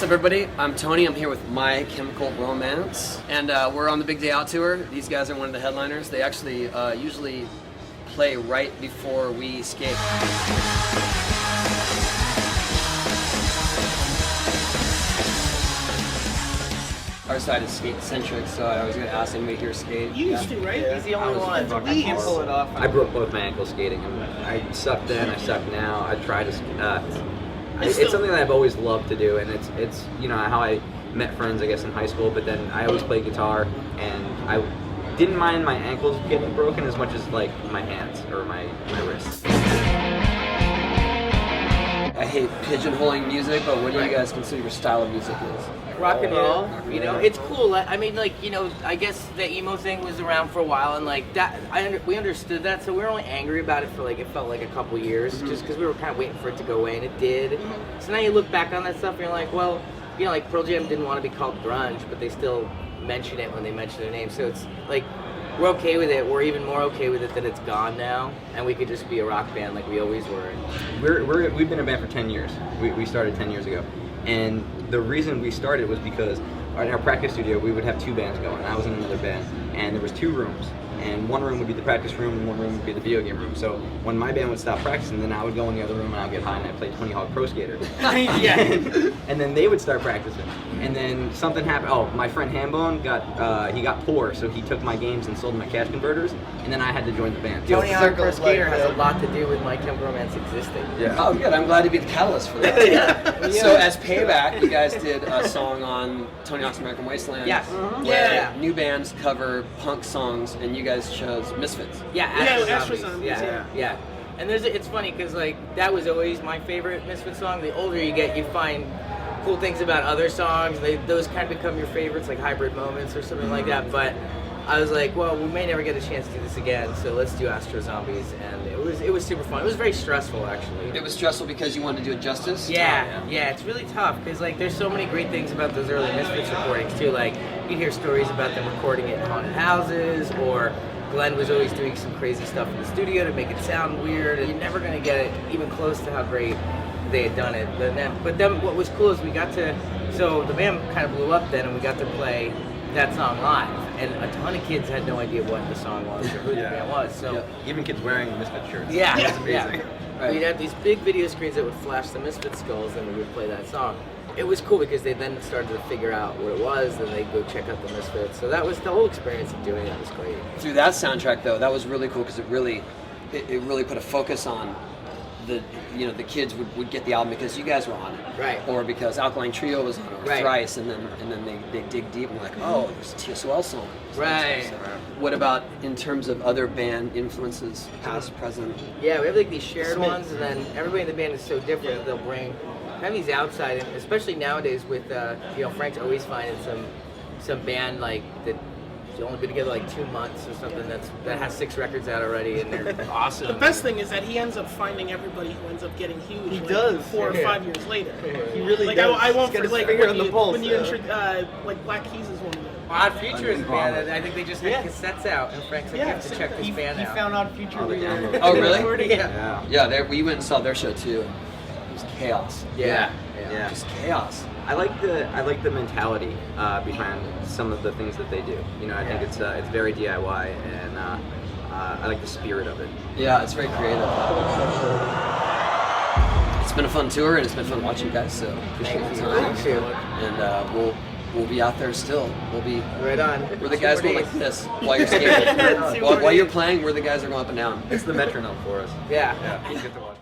What's up, everybody? I'm Tony. I'm here with My Chemical Romance, and we're on the Big Day Out tour. These guys are one of the headliners. They actually usually play right before we skate. Our side is skate-centric, so I was going to ask anybody here skate. You used to, right? Yeah. He's the only one. I can't pull it off. I broke both my ankles skating, and I suck then, I suck now. I try to. It's something that I've always loved to do, and it's you know how I met friends, I guess, in high school. But then I always played guitar, and I didn't mind my ankles getting broken as much as like my hands or my wrists. I hate pigeonholing music, but what do you guys consider your style of music is? Rock and roll, you know, it's cool. I mean, like, you know, I guess the emo thing was around for a while, and like that, we understood that, so we were only angry about it for like, it felt like a couple years, just because we were kind of waiting for it to go away, and it did. So now you look back on that stuff, and you're like, well, you know, like Pearl Jam didn't want to be called grunge, but they still mention it when they mention their name, so it's like, we're okay with it. We're even more okay with it that it's gone now, and we could just be a rock band like we always were. We've been a band for 10 years. We started 10 years ago. And the reason we started was because in our practice studio, we would have two bands going. I was in another band, and there was two rooms. And one room would be the practice room, and one room would be the video game room. So when my band would stop practicing, then I would go in the other room and I'd get high and I'd play Tony Hawk Pro Skater. Yeah. And then they would start practicing. And then something happened. Oh, my friend Hambone got poor, so he took my games and sold my cash converters. And then I had to join the band. Tony Hawk Pro Skater has a lot to do with My Chemical Romance existing. Yeah. Oh, good. I'm glad to be the catalyst for that. Yeah. So as payback, you guys did a song on Tony Hawk's American Wasteland. Yes. Where Yeah. new bands cover punk songs, and you guys chose Misfits. Yeah, Astro Zombies. Zombies, Yeah. And it's funny because like that was always my favorite Misfits song. The older you get, you find cool things about other songs. Those kind of become your favorites, like Hybrid Moments or something like that. But I was like, well, we may never get a chance to do this again, so let's do Astro Zombies. And it was super fun. It was very stressful, actually. It was stressful because you wanted to do it justice? Yeah, it's really tough because like there's so many great things about those early Misfits recordings too. Like you'd hear stories about them recording it in haunted houses, or Glenn was always doing some crazy stuff in the studio to make it sound weird. And you're never gonna get it even close to how great they had done it. But then what was cool is we got to, so the band kind of blew up then, and we got to play that song live. And a ton of kids had no idea what the song was or who the band was. So Even kids wearing Misfit shirts. yeah, It was amazing. Right. We'd have these big video screens that would flash the Misfit skulls, and we would play that song. It was cool because they then started to figure out what it was, and they'd go check out the Misfits. So that was the whole experience of doing it was great. Through that soundtrack, though, that was really cool because it really put a focus on the kids would get the album because you guys were on it, Right. Or because Alkaline Trio was on it, or Right. Thrice, and then they dig deep and like, oh, there's a TSOL song. Right. What about in terms of other band influences, past, present? Yeah, we have like these shared Smith. ones, and then everybody in the band is so different that they'll bring kind of these outside, and especially nowadays with Frank's always finding some band like that. Only been together like 2 months or something that has 6 records out already, and they're awesome. The best thing is that he ends up finding everybody who ends up getting huge. He like, does. 4 or 5 years later. He really like does. I won't He's got forget his finger on when the you, pulse, when you yeah. like Black Keys is one of them. Odd Future is a band that I think they just had cassettes out, and Frank's like, you have to check this band He out. found Odd Future. Oh, really? Yeah. Yeah, we went and saw their show too. It was chaos. Yeah. Just chaos. I like the mentality behind some of the things that they do. You know, I think it's very DIY, and I like the spirit of it. Yeah, it's very creative. It's been a fun tour, and it's been fun watching you guys. So appreciate the time. Thank you. And we'll be out there still. We'll be Right on. We're the guys going like this while you're skating. While you're playing, we're the guys that are going up and down. It's the metronome for us. Yeah. You get to watch.